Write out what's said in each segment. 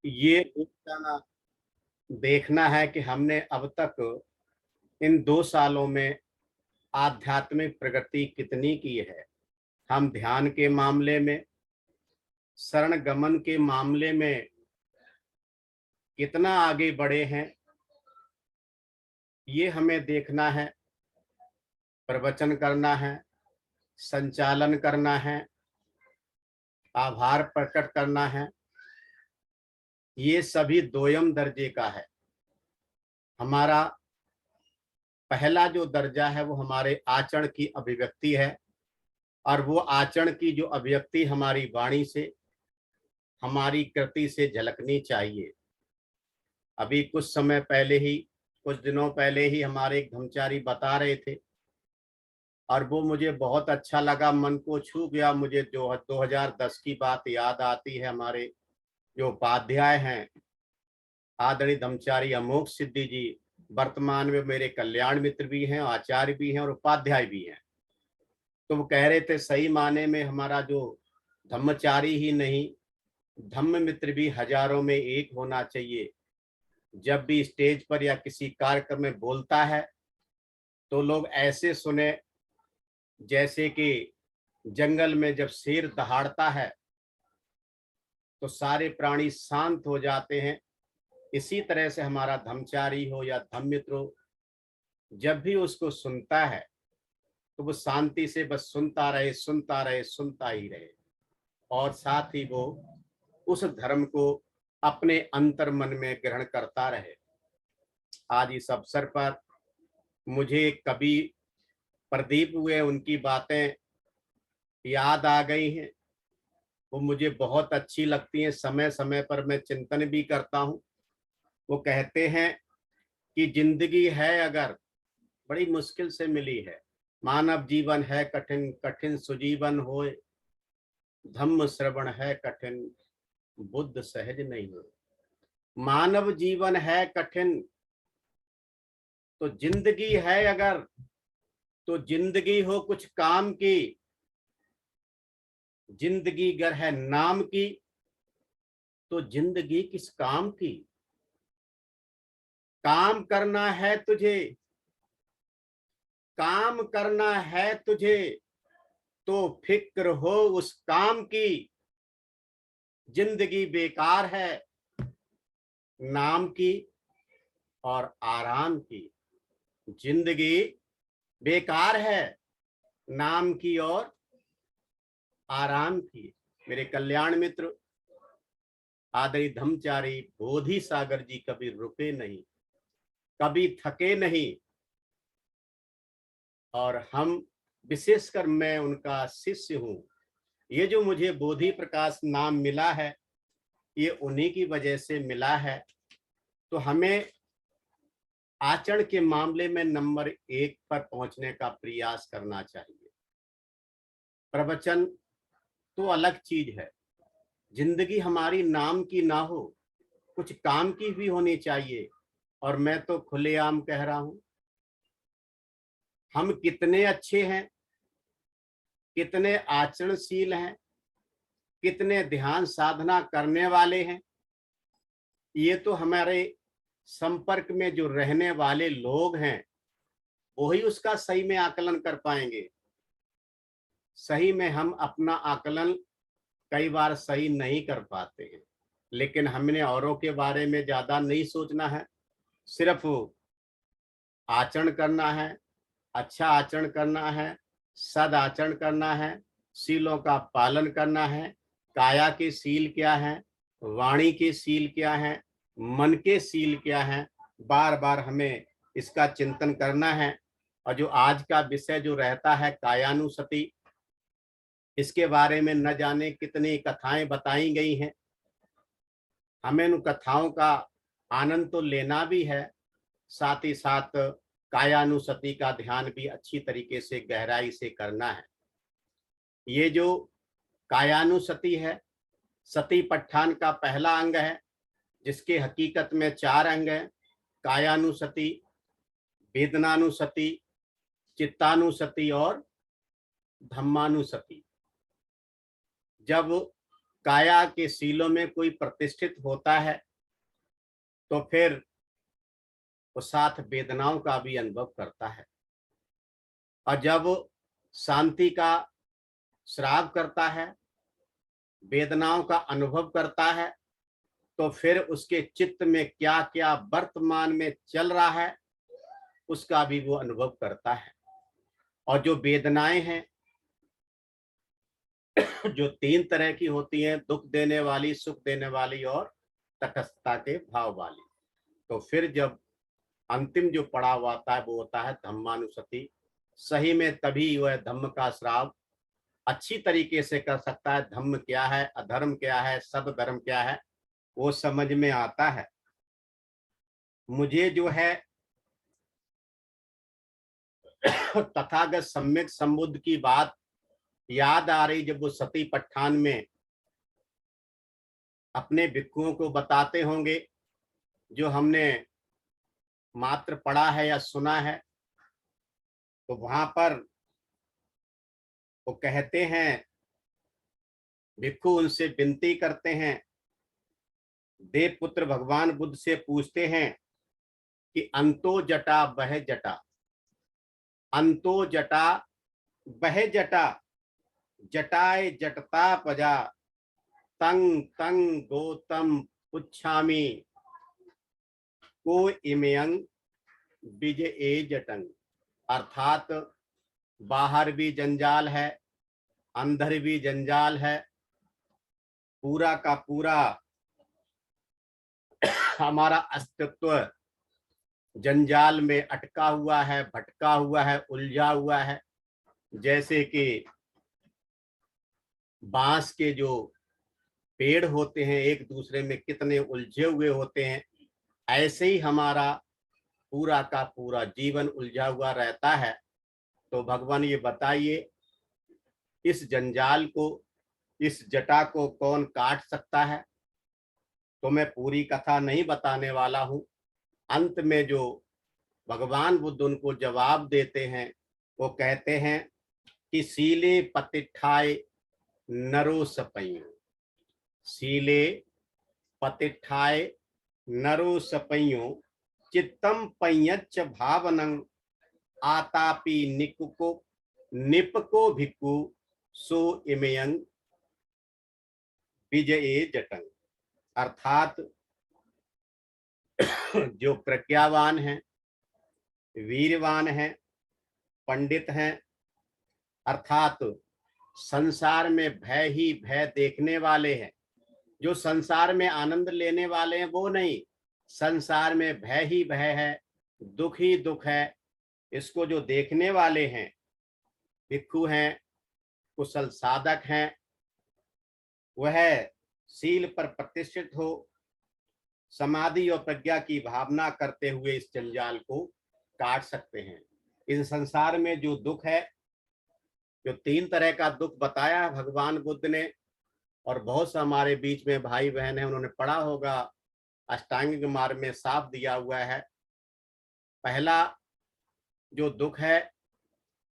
ये जाना देखना है कि हमने अब तक इन 2 सालों में आध्यात्मिक प्रगति कितनी की है। हम ध्यान के मामले में, शरण गमन के मामले में कितना आगे बढ़े हैं, ये हमें देखना है। प्रवचन करना है, संचालन करना है, आभार प्रकट करना है, ये सभी दोयम दर्जे का है। हमारा पहला जो दर्जा है वो हमारे आचरण की अभिव्यक्ति है, और वो आचरण की जो अभिव्यक्ति हमारी वाणी से, हमारी कृति से झलकनी चाहिए। अभी कुछ दिनों पहले ही हमारे एक ब्रह्मचारी बता रहे थे, और वो मुझे बहुत अच्छा लगा, मन को छू गया। मुझे जो 2010 की बात याद आती है। हमारे जो उपाध्याय हैं, आदरणीय ब्रह्मचारी अमोघ सिद्धि जी, वर्तमान में मेरे कल्याण मित्र भी हैं, आचार्य भी हैं और उपाध्याय भी हैं। तो वो कह रहे थे, सही माने में हमारा जो धम्मचारी ही नहीं, धम्म मित्र भी हजारों में एक होना चाहिए। जब भी स्टेज पर या किसी कार्यक्रम में बोलता है तो लोग ऐसे सुने जैसे कि जंगल में जब शेर दहाड़ता है तो सारे प्राणी शांत हो जाते हैं। इसी तरह से हमारा धम्मचारी हो या धम्म मित्र हो, जब भी उसको सुनता है तो वो शांति से बस सुनता रहे, सुनता रहे, सुनता ही रहे, और साथ ही वो उस धर्म को अपने अंतर मन में ग्रहण करता रहे। आज इस अवसर पर मुझे कवि प्रदीप हुए, उनकी बातें याद आ गई हैं। वो मुझे बहुत अच्छी लगती हैं, समय समय पर मैं चिंतन भी करता हूँ। वो कहते हैं कि जिंदगी है अगर, बड़ी मुश्किल से मिली है। मानव जीवन है कठिन, कठिन सुजीवन होए। धम्म श्रवण है कठिन, बुद्ध सहज नहीं हो। मानव जीवन है कठिन, तो जिंदगी है अगर, तो जिंदगी हो कुछ काम की। जिंदगी गर है नाम की, तो जिंदगी किस काम की। काम करना है तुझे, काम करना है तुझे, तो फिक्र हो उस काम की। जिंदगी बेकार है नाम की और आराम की। जिंदगी बेकार है नाम की और आराम की। मेरे कल्याण मित्र आदरणीय धम्मचारी बोधि सागर जी कभी रुके नहीं, कभी थके नहीं, और हम, विशेषकर मैं उनका शिष्य हूं। ये जो मुझे बोधि प्रकाश नाम मिला है, ये उन्हीं की वजह से मिला है। तो हमें आचरण के मामले में नंबर 1 पर पहुंचने का प्रयास करना चाहिए। प्रवचन तो अलग चीज है। जिंदगी हमारी नाम की ना हो, कुछ काम की भी होनी चाहिए। और मैं तो खुलेआम कह रहा हूं, हम कितने अच्छे हैं, कितने आचरणशील हैं, कितने ध्यान साधना करने वाले हैं, ये तो हमारे संपर्क में जो रहने वाले लोग हैं वही उसका सही में आकलन कर पाएंगे। सही में हम अपना आकलन कई बार सही नहीं कर पाते हैं, लेकिन हमने औरों के बारे में ज्यादा नहीं सोचना है। सिर्फ आचरण करना है, अच्छा आचरण करना है, सद आचरण करना है, सीलों का पालन करना है। काया के सील क्या है, वाणी के सील क्या है, मन के सील क्या है, बार बार हमें इसका चिंतन करना है। और जो आज का विषय जो रहता है कायानुसति, इसके बारे में न जाने कितनी कथाएं बताई गई हैं। हमें उन कथाओं का आनंद तो लेना भी है, साथ ही साथ कायानुसति का ध्यान भी अच्छी तरीके से गहराई से करना है। ये जो कायानुसति है, सती पट्ठान का पहला अंग है, जिसके हकीकत में 4 अंग हैं। कायानुसति, वेदनानुसति, चित्तानुसति और धम्मानुसति। जब काया के शीलों में कोई प्रतिष्ठित होता है तो फिर वो साथ वेदनाओं का भी अनुभव करता है, और जब शांति का श्राव करता है, वेदनाओं का अनुभव करता है, तो फिर उसके चित्त में क्या क्या वर्तमान में चल रहा है उसका भी वो अनुभव करता है। और जो वेदनाएं हैं जो 3 तरह की होती हैं, दुख देने वाली, सुख देने वाली और तटस्थता के भाव वाली, तो फिर जब अंतिम जो पड़ाव आता है वो होता है धम्मानुसति। सही में तभी वह धम्म का श्राव अच्छी तरीके से कर सकता है। धम्म क्या है, अधर्म क्या है, सदधर्म क्या है, वो समझ में आता है। मुझे जो है तथागत सम्यक संबुद्ध की बात याद आ रही, जब वो सती पट्ठान में अपने भिक्षुओं को बताते होंगे, जो हमने मात्र पढ़ा है या सुना है। तो वहां पर वो कहते हैं, भिक्षु उनसे विनती करते हैं, देवपुत्र भगवान बुद्ध से पूछते हैं कि अंतो जटा बह जटा, अंतो जटा बह जटा, जटाए जटता पजा, तंग तंग गौतम पुच्छामी, को इमयंग बीज ए जटंग। अर्थात बाहर भी जंजाल है, अंदर भी जंजाल है, पूरा का पूरा हमारा अस्तित्व जंजाल में अटका हुआ है, भटका हुआ है, उलझा हुआ है। जैसे कि बांस के जो पेड़ होते हैं एक दूसरे में कितने उलझे हुए होते हैं, ऐसे ही हमारा पूरा का पूरा जीवन उलझा हुआ रहता है। तो भगवान ये बताइए, इस जंजाल को, इस जटा को कौन काट सकता है? तो मैं पूरी कथा नहीं बताने वाला हूं। अंत में जो भगवान बुद्ध उनको जवाब देते हैं, वो कहते हैं कि सीले पतिठाए नरो सपइयो, सीले पतिठाए नरो सपइयो, चित्तम पय्यच्च भावनं, आतापि निपको भिक्खु सो इमयंग विजये जटंग। अर्थात जो प्रज्ञावान हैं, वीरवान हैं, पंडित हैं, अर्थात संसार में भय ही भय देखने वाले हैं, जो संसार में आनंद लेने वाले हैं वो नहीं, संसार में भय ही भय है, दुख ही दुख है, इसको जो देखने वाले हैं, भिक्षु हैं, कुशल साधक हैं, वह शील पर प्रतिष्ठित हो, समाधि और प्रज्ञा की भावना करते हुए इस जंजाल को काट सकते हैं। इस संसार में जो दुख है, जो 3 तरह का दुख बताया है भगवान बुद्ध ने, और बहुत से हमारे बीच में भाई बहन है, उन्होंने पढ़ा होगा, अष्टांगिक मार्ग में साफ दिया हुआ है। पहला जो दुख है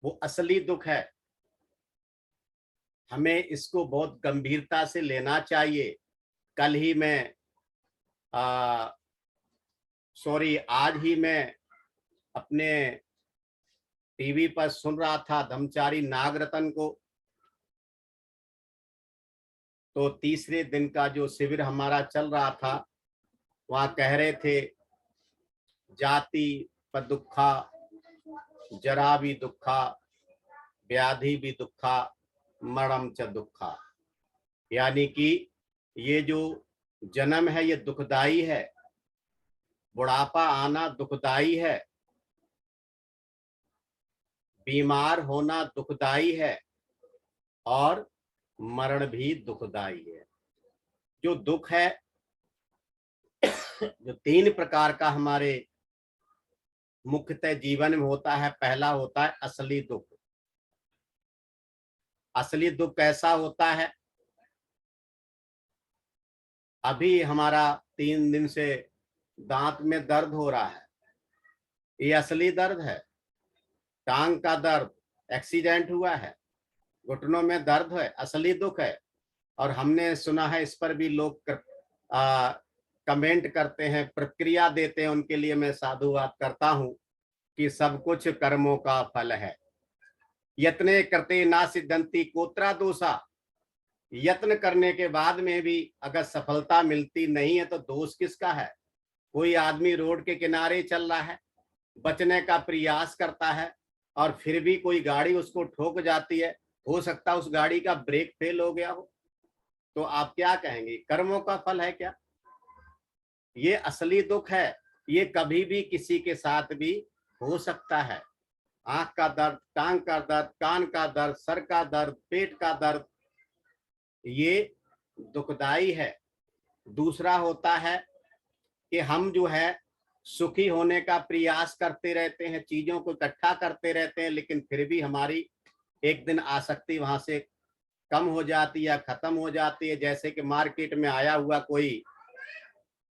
वो असली दुख है, हमें इसको बहुत गंभीरता से लेना चाहिए। कल ही मैं आज ही मैं अपने टीवी पर सुन रहा था धम्मचारी नागरत्न को। तो तीसरे दिन का जो शिविर हमारा चल रहा था, वहां कह रहे थे, जाति पर दुखा, जरा भी दुखा, व्याधि भी दुखा, मरणम च दुखा। यानी कि ये जो जन्म है ये दुखदाई है, बुढ़ापा आना दुखदाई है, बीमार होना दुखदाई है, और मरण भी दुखदाई है। जो दुख है जो 3 प्रकार का हमारे मुख्यतः जीवन में होता है। पहला होता है असली दुख। असली दुख कैसा होता है? अभी हमारा 3 दिन से दांत में दर्द हो रहा है, ये असली दर्द है। टांग का दर्द, एक्सीडेंट हुआ है, घुटनों में दर्द है, असली दुख है। और हमने सुना है इस पर भी लोग कमेंट करते हैं, प्रतिक्रिया देते हैं। उनके लिए मैं साधुवाद करता हूं कि सब कुछ कर्मों का फल है। यत्ने करते ना सिद्धंति कोत्रा दोषा। यत्न करने के बाद में भी अगर सफलता मिलती नहीं है तो दोष किसका है? कोई आदमी रोड के किनारे चल रहा है, बचने का प्रयास करता है और फिर भी कोई गाड़ी उसको ठोक जाती है, हो सकता है उस गाड़ी का ब्रेक फेल हो गया हो, तो आप क्या कहेंगे? कर्मों का फल है क्या? ये असली दुख है। ये कभी भी किसी के साथ भी हो सकता है। आंख का दर्द, टांग का दर्द, कान का दर्द, सर का दर्द, पेट का दर्द, ये दुखदाई है। दूसरा होता है कि हम जो है सुखी होने का प्रयास करते रहते हैं, चीजों को इकट्ठा करते रहते हैं, लेकिन फिर भी हमारी एक दिन आसक्ति वहां से कम हो जाती है या खत्म हो जाती है। जैसे कि मार्केट में आया हुआ कोई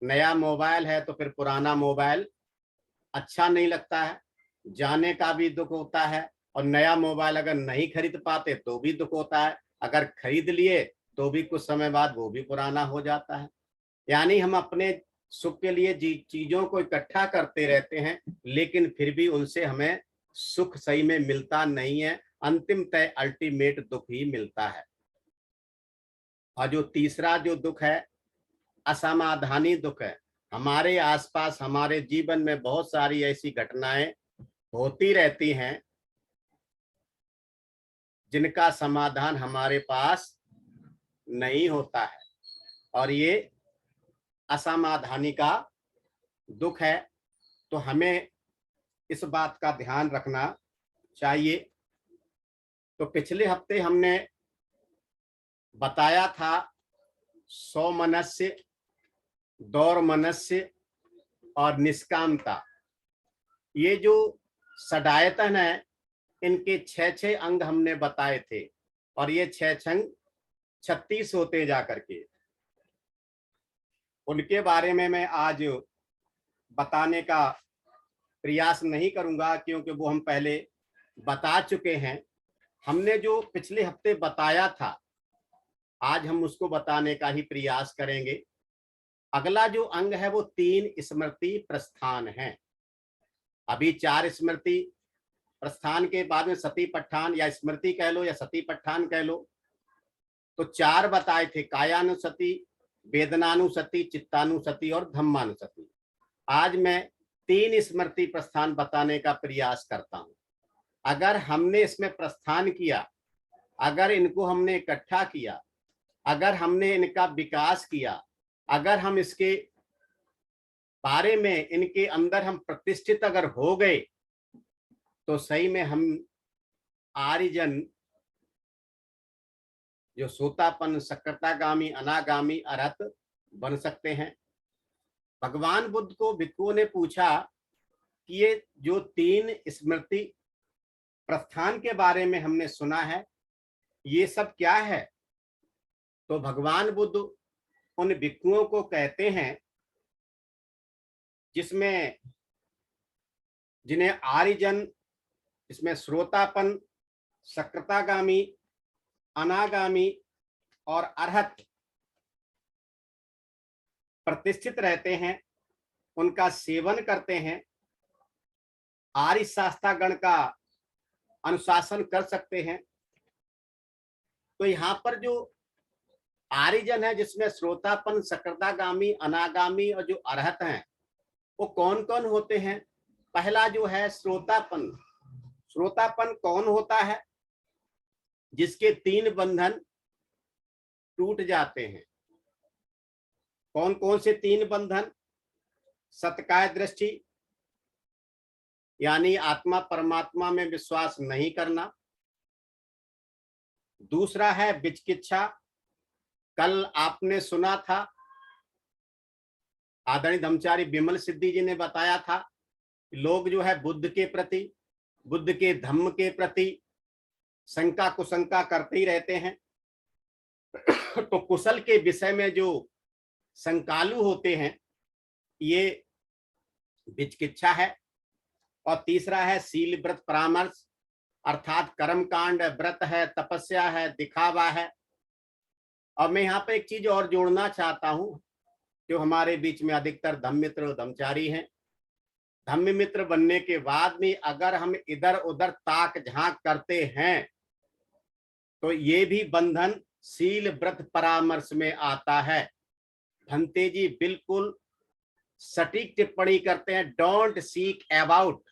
नया मोबाइल है तो फिर पुराना मोबाइल अच्छा नहीं लगता है, जाने का भी दुख होता है। और नया मोबाइल अगर नहीं खरीद पाते तो भी दुख होता है, अगर खरीद लिए तो भी कुछ समय बाद वो भी पुराना हो जाता है। यानी हम अपने सुख के लिए चीजों को इकट्ठा करते रहते हैं, लेकिन फिर भी उनसे हमें सुख सही में मिलता नहीं है। अंतिम तय अल्टीमेट दुख ही मिलता है। और जो तीसरा जो दुख है, असमाधानी दुख है। हमारे आसपास, हमारे जीवन में बहुत सारी ऐसी घटनाएं होती रहती हैं जिनका समाधान हमारे पास नहीं होता है, और ये असमाधानी का दुख है। तो हमें इस बात का ध्यान रखना चाहिए। तो पिछले हफ्ते हमने बताया था सौमनस्य, दौर्मनस्य और निष्कामता। ये जो षडायतन है, इनके 6 अंग हमने बताए थे, और ये 6 अंग 36 होते जा करके। उनके बारे में मैं आज बताने का प्रयास नहीं करूंगा, क्योंकि वो हम पहले बता चुके हैं। हमने जो पिछले हफ्ते बताया था, आज हम उसको बताने का ही प्रयास करेंगे। अगला जो अंग है वो 3 स्मृति प्रस्थान है। अभी 4 स्मृति प्रस्थान के बाद में सती पट्ठान, या स्मृति कह लो या सती पट्ठान कह लो, तो 4 बताए थे, कायानुसति, वेदनानुसति, चित्तानुसति और धम्मानुसति। आज मैं 3 स्मृति प्रस्थान बताने का प्रयास करता हूं। अगर हमने इसमें प्रस्थान किया, अगर इनको हमने इकट्ठा किया, अगर हमने इनका विकास किया, अगर हम इसके बारे में, इनके अंदर हम प्रतिष्ठित अगर हो गए, तो सही में हम आर्यजन जो सोतापन, सक्करतागामी, अनागामी, अरहत बन सकते हैं। भगवान बुद्ध को भिक्षुओं ने पूछा कि ये जो 3 स्मृति प्रस्थान के बारे में हमने सुना है, ये सब क्या है? तो भगवान बुद्ध उन भिक्षुओं को कहते हैं जिन्हें आर्यजन, इसमें श्रोतापन, सक्करतागामी, अनागामी और अरहत प्रतिष्ठित रहते हैं, उनका सेवन करते हैं, आर्य शास्त्रागण का अनुशासन कर सकते हैं। तो यहाँ पर जो आर्यजन है, जिसमें श्रोतापन, सक्करतागामी, अनागामी और जो अरहत हैं, वो कौन कौन होते हैं? पहला जो है श्रोतापन। श्रोतापन कौन होता है? जिसके 3 बंधन टूट जाते हैं। कौन कौन से 3 बंधन? सत्काय दृष्टि, यानी आत्मा परमात्मा में विश्वास नहीं करना। दूसरा है विचिकित्सा। कल आपने सुना था, आदरणीय धम्मचारी विमल सिद्धि जी ने बताया था, लोग जो है बुद्ध के प्रति, बुद्ध के धम्म के प्रति शंका कुशंका करते ही रहते हैं। तो कुशल के विषय में जो शंकालु होते हैं, ये विचिकित्सा है। और तीसरा है शील व्रत परामर्श, अर्थात कर्म कांड, व्रत है, तपस्या है, दिखावा है, अब मैं यहाँ पे एक चीज और जोड़ना चाहता हूं, जो हमारे बीच में अधिकतर धम्म मित्र धम्मचारी हैं। धम्म मित्र बनने के बाद भी अगर हम इधर उधर ताक झांक करते हैं तो ये भी बंधन शील व्रत परामर्श में आता है। भंते जी बिल्कुल सटीक टिप्पणी करते हैं, डोंट सीक अबाउट।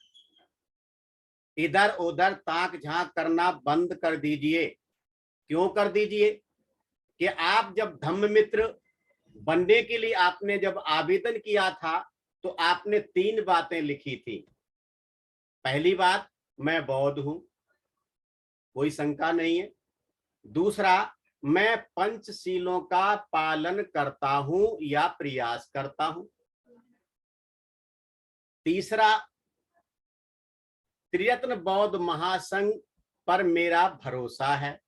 इधर उधर ताक झांक करना बंद कर दीजिए। क्यों कर दीजिए? कि आप जब धम्म मित्र बनने के लिए आपने जब आवेदन किया था तो आपने 3 बातें लिखी थी। पहली बात, मैं बौद्ध हूं, कोई शंका नहीं है। दूसरा, मैं पंचशीलों का पालन करता हूं या प्रयास करता हूं। तीसरा, त्रिरत्न बौद्ध महासंघ पर मेरा भरोसा है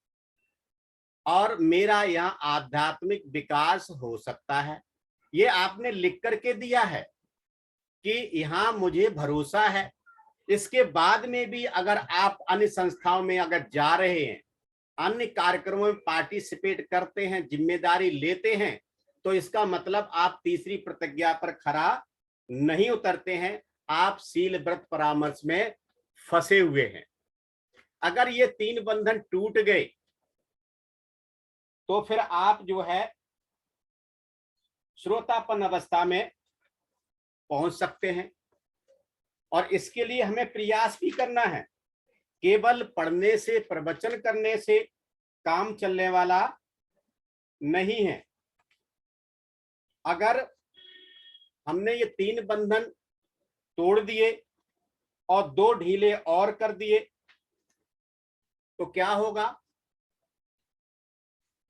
और मेरा यहाँ आध्यात्मिक विकास हो सकता है। ये आपने लिख करके दिया है कि यहाँ मुझे भरोसा है। इसके बाद में भी अगर आप अन्य संस्थाओं में अगर जा रहे हैं, अन्य कार्यक्रमों में पार्टिसिपेट करते हैं, जिम्मेदारी लेते हैं, तो इसका मतलब आप तीसरी प्रतिज्ञा पर खरा नहीं उतरते हैं, आप शील व्रत परामर्श में फंसे हुए हैं। अगर ये 3 बंधन टूट गए तो फिर आप जो है श्रोतापन अवस्था में पहुंच सकते हैं। और इसके लिए हमें प्रयास भी करना है। केवल पढ़ने से, प्रवचन करने से काम चलने वाला नहीं है। अगर हमने ये 3 बंधन तोड़ दिए और 2 ढीले और कर दिए तो क्या होगा?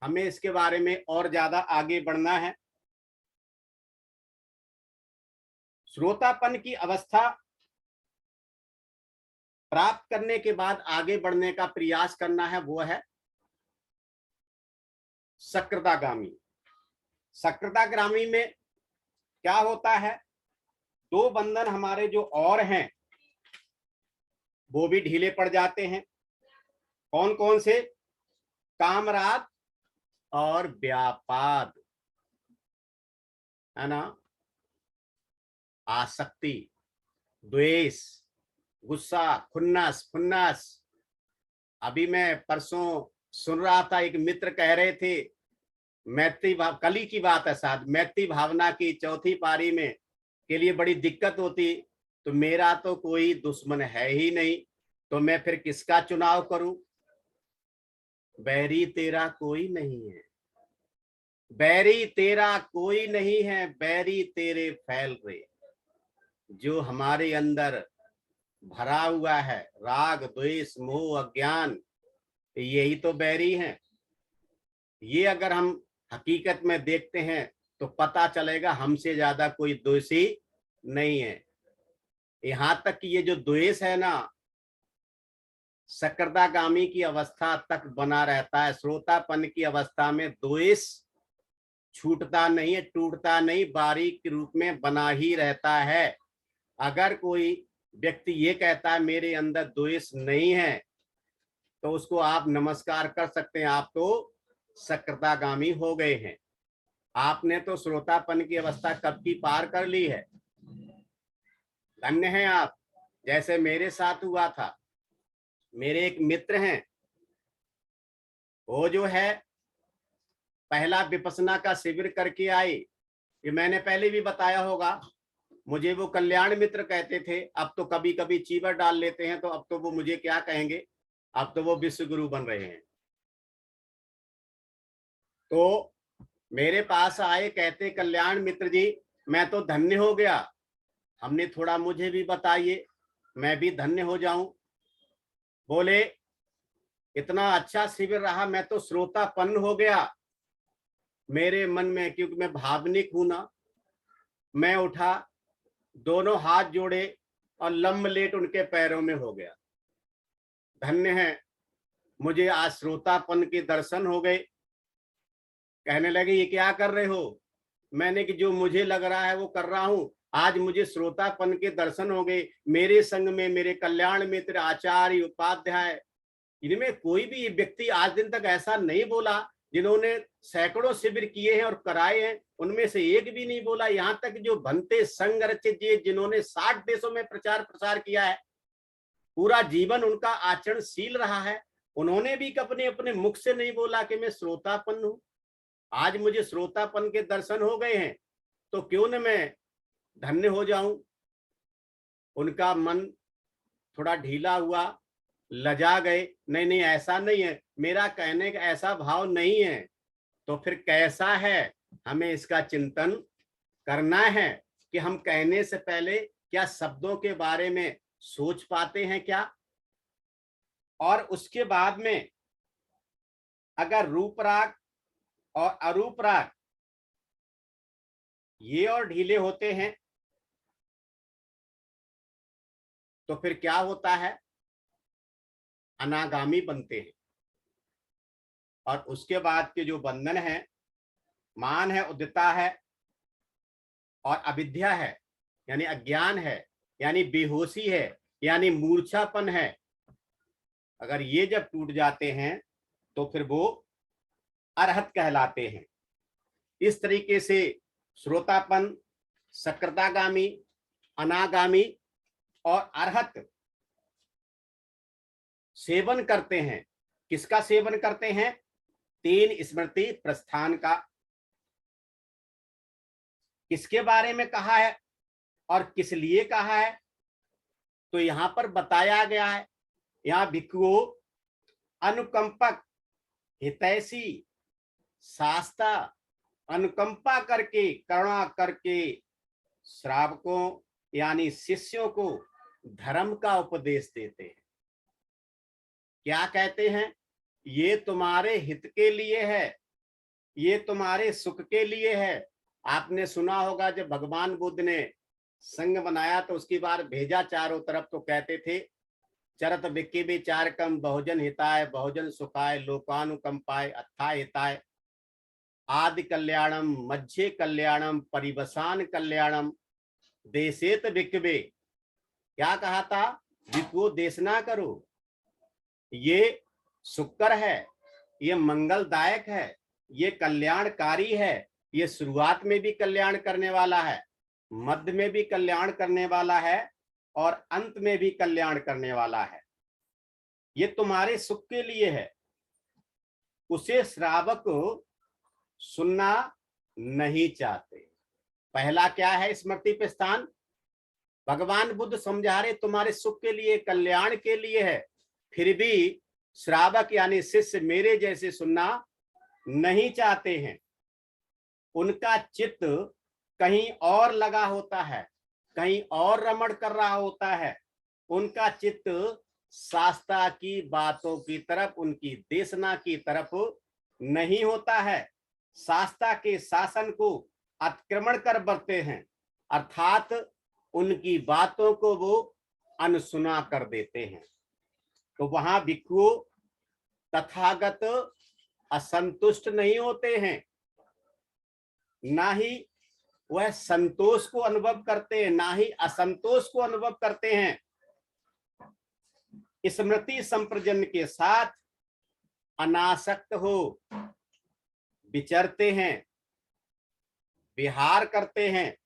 हमें इसके बारे में और ज्यादा आगे बढ़ना है। श्रोतापन की अवस्था प्राप्त करने के बाद आगे बढ़ने का प्रयास करना है, वो है सकृदागामी। सकृदागामी में क्या होता है? 2 बंधन हमारे जो और हैं वो भी ढीले पड़ जाते हैं। कौन कौन से? कामराग और व्यापाद, है ना? आसक्ति, द्वेष, गुस्सा, खुन्नस। अभी मैं परसों सुन रहा था, एक मित्र कह रहे थे, मैत्री भाव, कल ही की बात है शायद, मैत्री भावना की 4थी पारी में के लिए बड़ी दिक्कत होती, तो मेरा तो कोई दुश्मन है ही नहीं, तो मैं फिर किसका चुनाव करूं? बैरी तेरा कोई नहीं है, बैरी तेरा कोई नहीं है, बैरी तेरे फैल रहे। जो हमारे अंदर भरा हुआ है, राग, द्वेष, मोह, अज्ञान, यही तो बैरी हैं। ये अगर हम हकीकत में देखते हैं तो पता चलेगा हमसे ज्यादा कोई दोषी नहीं है। यहां तक कि ये जो द्वेष है ना, सकृदागामी की अवस्था तक बना रहता है। श्रोतापन की अवस्था में द्वेष छूटता नहीं है, टूटता नहीं, बारीक के रूप में बना ही रहता है। अगर कोई व्यक्ति ये कहता है मेरे अंदर द्वेष नहीं है, तो उसको आप नमस्कार कर सकते हैं, आप तो सकृदागामी हो गए हैं। आपने तो श्रोतापन की अवस्था कब की पार कर ली है। धन्य हैं आप। जैसे मेरे साथ हुआ था, मेरे एक मित्र हैं, वो जो है पहला विपश्यना का शिविर करके आए। ये मैंने पहले भी बताया होगा। मुझे वो कल्याण मित्र कहते थे, अब तो कभी कभी चीवर डाल लेते हैं, तो अब तो वो मुझे क्या कहेंगे, अब तो वो विश्व गुरु बन रहे हैं। तो मेरे पास आए, कहते कल्याण मित्र जी मैं तो धन्य हो गया। हमने थोड़ा मुझे भी बताइए, मैं भी धन्य हो जाऊं। बोले इतना अच्छा शिविर रहा, मैं तो श्रोतापन्न हो गया। मेरे मन में, क्योंकि मैं भावनिक हूं ना, मैं उठा, दोनों हाथ जोड़े और लंब लेट उनके पैरों में हो गया। धन्य है, मुझे आज श्रोतापन के दर्शन हो गए। कहने लगे ये क्या कर रहे हो? मैंने कि जो मुझे लग रहा है वो कर रहा हूं। आज मुझे श्रोतापन के दर्शन हो गए। मेरे संग में मेरे कल्याण मित्र, आचार्य, उपाध्याय, इनमें कोई भी व्यक्ति आज दिन तक ऐसा नहीं बोला जिन्होंने सैकड़ों शिविर किए हैं और कराए हैं, उनमें से एक भी नहीं बोला। यहां तक जो भंते संघ रचित जी, जिन्होंने 60 देशों में प्रचार प्रसार किया है, पूरा जीवन उनका आचरणशील रहा है, उन्होंने भी अपने अपने मुख से नहीं बोला कि मैं श्रोतापन हूं। आज मुझे श्रोतापन के दर्शन हो गए हैं, तो क्यों न मैं धन्य हो जाऊं। उनका मन थोड़ा ढीला हुआ, लजा गए। नहीं नहीं, ऐसा नहीं है, मेरा कहने का ऐसा भाव नहीं है। तो फिर कैसा है, हमें इसका चिंतन करना है कि हम कहने से पहले क्या शब्दों के बारे में सोच पाते हैं क्या, और उसके बाद में अगर रूप राग और अरूप राग ये और ढीले होते हैं तो फिर क्या होता है, अनागामी बनते हैं। और उसके बाद के जो बंधन है, मान है, उदिता है और अविद्या है, यानी अज्ञान है, यानी बेहोशी है, यानी मूर्छापन है। अगर ये जब टूट जाते हैं तो फिर वो अरहत कहलाते हैं। इस तरीके से श्रोतापन, सकृतागामी, अनागामी और अरहत सेवन करते हैं। किसका सेवन करते हैं? 3 स्मृति प्रस्थान का। किसके बारे में कहा है और किस लिए कहा है, तो यहां पर बताया गया है। यहां भिक्षुओं अनुकंपक, हितैषी, शास्ता, अनुकंपा करके, करुणा करके श्रावकों यानी शिष्यों को धर्म का उपदेश देते हैं। क्या कहते हैं? ये तुम्हारे हित के लिए है, ये तुम्हारे सुख के लिए है। आपने सुना होगा जब भगवान बुद्ध ने संघ बनाया तो उसकी बार भेजा चारों तरफ, तो कहते थे चरत विक्की विचारकम बहुजन हिताय, बहुजन सुखाय, लोकानुकंपाय, अत्थाय हिताय, आदि कल्याणम, मध्य कल्याणम, परिवसान कल्याणम, देशेत विक्वे। क्या कहा था? विको देश ना करो, ये सुकर है, ये मंगलदायक है, ये कल्याणकारी है, ये शुरुआत में भी कल्याण करने वाला है, मध्य में भी कल्याण करने वाला है और अंत में भी कल्याण करने वाला है। ये तुम्हारे सुख के लिए है। उसे श्रावक सुनना नहीं चाहते। पहला क्या है स्मृति प्रस्थान? भगवान बुद्ध समझा रहे तुम्हारे सुख के लिए, कल्याण के लिए है, फिर भी श्रावक यानी शिष्य मेरे जैसे सुनना नहीं चाहते हैं। उनका चित्त कहीं और लगा होता है, कहीं और रमण कर रहा होता है। उनका चित्त शास्त्रा की बातों की तरफ, उनकी देशना की तरफ नहीं होता है। शास्त्रा के शासन को अतिक्रमण कर बरते हैं, अर्थात उनकी बातों को वो अनसुना कर देते हैं। तो वहां भिक्षु तथागत असंतुष्ट नहीं होते हैं, ना ही वह संतोष को अनुभव करते हैं, ना ही असंतोष को अनुभव करते हैं। स्मृति संप्रजन के साथ अनासक्त हो विचरते हैं, विहार करते हैं।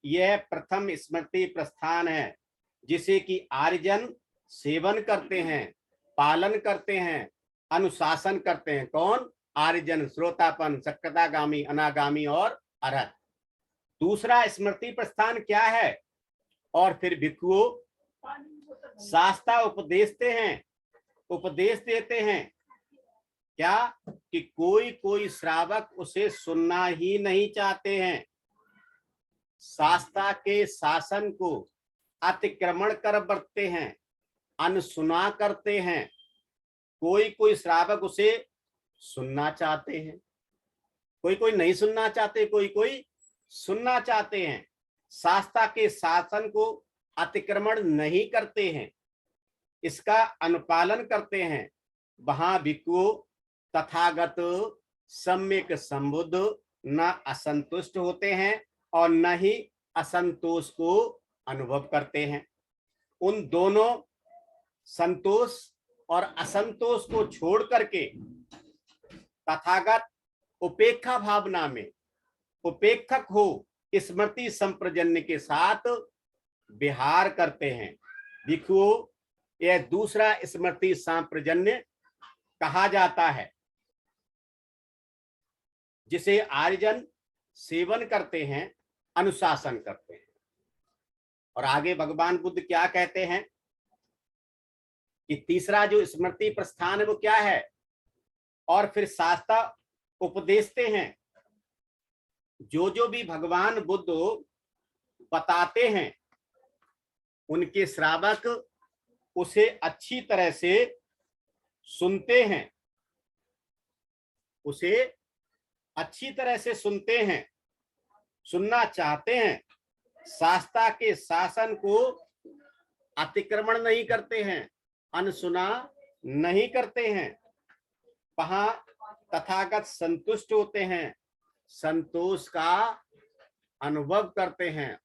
यह प्रथम स्मृति प्रस्थान है जिसे कि आर्यजन सेवन करते हैं, पालन करते हैं, अनुशासन करते हैं। कौन? आर्यजन, श्रोतापन, सकृतागामी, अनागामी और अरहत। दूसरा स्मृति प्रस्थान क्या है? और फिर भिक्षुओं शास्त्रा उपदेशते हैं, उपदेश देते हैं। क्या? कि कोई कोई श्रावक उसे सुनना ही नहीं चाहते हैं, शास्त्रा के शासन को अतिक्रमण कर बरतते हैं, अनसुना करते हैं। कोई कोई श्रावक उसे सुनना चाहते हैं, कोई कोई नहीं सुनना चाहते, कोई कोई सुनना चाहते हैं। शास्त्रा के शासन को अतिक्रमण नहीं करते हैं, इसका अनुपालन करते हैं। वहां भिक्षु तथागत सम्यक संबुद्ध न असंतुष्ट होते हैं और न ही असंतोष को अनुभव करते हैं। उन दोनों संतोष और असंतोष को छोड़ करके तथागत उपेक्षा भावना में उपेक्षक हो स्मृति संप्रजन्य के साथ विहार करते हैं। देखो, यह दूसरा स्मृति संप्रजन्य कहा जाता है, जिसे आर्यजन सेवन करते हैं, अनुशासन करते हैं। और आगे भगवान बुद्ध क्या कहते हैं कि तीसरा जो स्मृति प्रस्थान है वो क्या है, और फिर शास्त्र उपदेशते हैं। जो भी भगवान बुद्ध बताते हैं, उनके श्रावक उसे अच्छी तरह से सुनते हैं, उसे अच्छी तरह से सुनते हैं, सुनना चाहते हैं, शास्त्र के शासन को अतिक्रमण नहीं करते हैं, अनसुना नहीं करते हैं। वहां तथागत संतुष्ट होते हैं, संतोष का अनुभव करते हैं,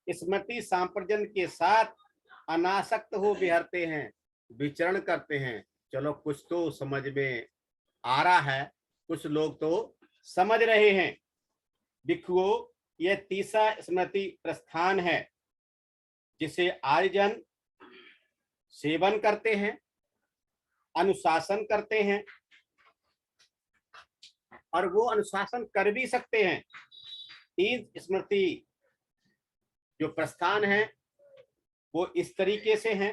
स्मृति सांप्रजन के साथ अनासक्त हो विहरते हैं, विचरण करते हैं। चलो, कुछ तो समझ में आ रहा है, कुछ लोग तो समझ रहे हैं। देखो, यह तीसरा स्मृति प्रस्थान है जिसे आर्यजन सेवन करते हैं, अनुशासन करते हैं, और वो अनुशासन कर भी सकते हैं। तीन स्मृति जो प्रस्थान है वो इस तरीके से हैं।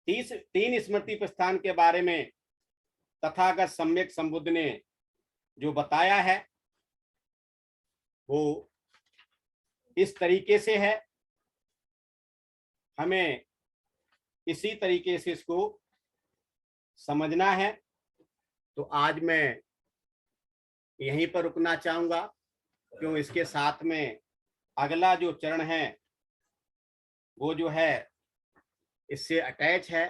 तीन स्मृति प्रस्थान के बारे में तथागत सम्यक संबुद्ध ने जो बताया है वो इस तरीके से है। हमें इसी तरीके से इसको समझना है। तो आज मैं यहीं पर रुकना चाहूंगा, क्यों इसके साथ में अगला जो चरण है वो जो है इससे अटैच है।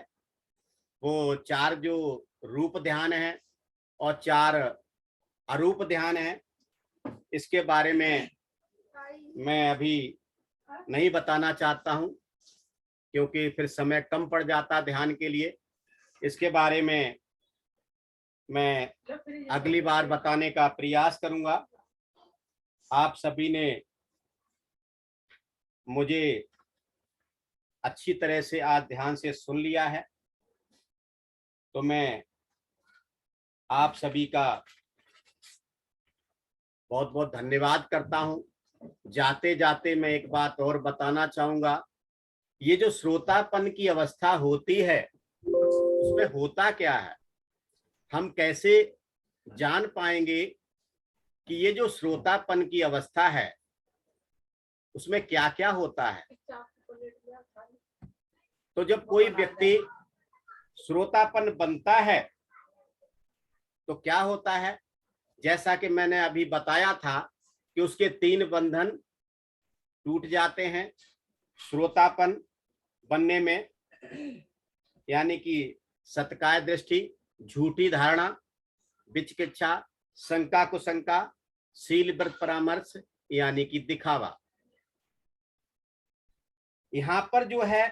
वो 4 जो रूप ध्यान है और 4 अरूप ध्यान है, इसके बारे में मैं अभी नहीं बताना चाहता हूं, क्योंकि फिर समय कम पड़ जाता ध्यान के लिए। इसके बारे में मैं अगली बार बताने का प्रयास करूंगा। आप सभी ने मुझे अच्छी तरह से आज ध्यान से सुन लिया है, तो मैं आप सभी का बहुत बहुत धन्यवाद करता हूं। जाते जाते मैं एक बात और बताना चाहूंगा, ये जो श्रोतापन की अवस्था होती है उसमें होता क्या है, हम कैसे जान पाएंगे कि ये जो श्रोतापन की अवस्था है उसमें क्या क्या होता है। तो जब कोई व्यक्ति श्रोतापन बनता है तो क्या होता है, जैसा कि मैंने अभी बताया था कि उसके 3 बंधन टूट जाते हैं श्रोतापन बनने में, यानी कि सत्काय दृष्टि, झूठी धारणा, विचिकित्सा, शंका कुशंका, शील व्रत परामर्श यानी कि दिखावा। यहां पर जो है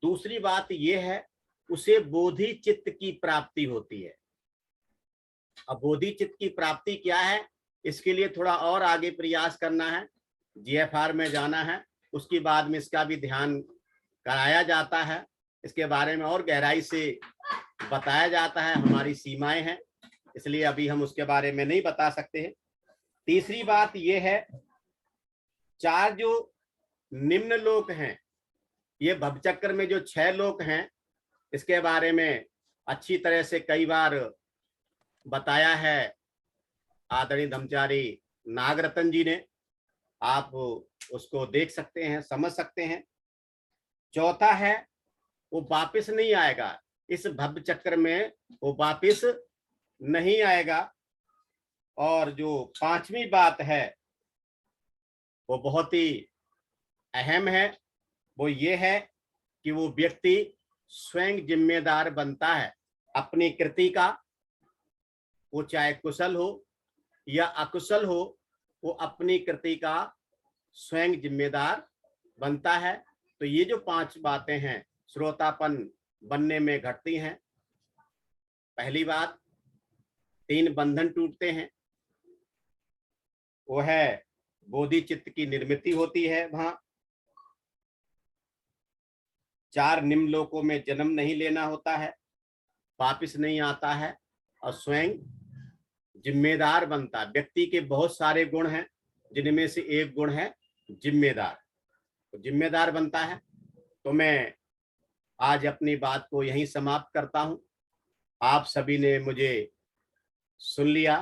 दूसरी बात यह है, उसे बोधि चित्त की प्राप्ति होती है। अब बोधि चित्त की प्राप्ति क्या है, इसके लिए थोड़ा और आगे प्रयास करना है, जीएफआर में जाना है, उसके बाद में इसका भी ध्यान कराया जाता है, इसके बारे में और गहराई से बताया जाता है। हमारी सीमाएं हैं, इसलिए अभी हम उसके बारे में नहीं बता सकते हैं। तीसरी बात यह है, 4 जो निम्न लोक हैं, ये भवचक्र में जो 6 लोक हैं, इसके बारे में अच्छी तरह से कई बार बताया है आदरणीय धर्मचारी नागरतन जी ने। आप उसको देख सकते हैं, समझ सकते हैं। चौथा है, वो वापस नहीं आएगा, इस भव चक्र में वो वापस नहीं आएगा। और जो 5वीं बात है वो बहुत ही अहम है, वो ये है कि वो व्यक्ति स्वयं जिम्मेदार बनता है अपनी कृति का। वो चाहे कुशल हो या अकुशल हो, वो अपनी कृति का स्वयं जिम्मेदार बनता है। तो ये जो 5 बातें हैं श्रोतापन बनने में घटती हैं। पहली बात, 3 बंधन टूटते हैं, वो है बोधि चित्त की निर्मिति होती है वहां। 4 निम्न लोकों में जन्म नहीं लेना होता है, वापिस नहीं आता है, और स्वयं जिम्मेदार बनता है। व्यक्ति के बहुत सारे गुण हैं, जिनमें से एक गुण है जिम्मेदार, तो जिम्मेदार बनता है। तो मैं आज अपनी बात को यहीं समाप्त करता हूं। आप सभी ने मुझे सुन लिया,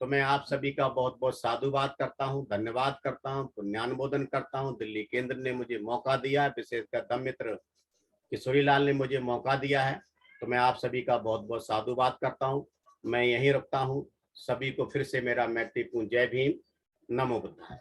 तो मैं आप सभी का बहुत बहुत साधुवाद करता हूं, धन्यवाद करता हूं, पुण्यानुमोदन करता हूं। दिल्ली केंद्र ने मुझे मौका दिया, विशेषकर दम मित्र किशोरी लाल ने मुझे मौका दिया है, तो मैं आप सभी का बहुत बहुत साधुवाद करता हूं। मैं यहीं रुकता हूं। सभी को फिर से मेरा मैत्रीपूर्ण जय भीम, नमो बुद्धाय।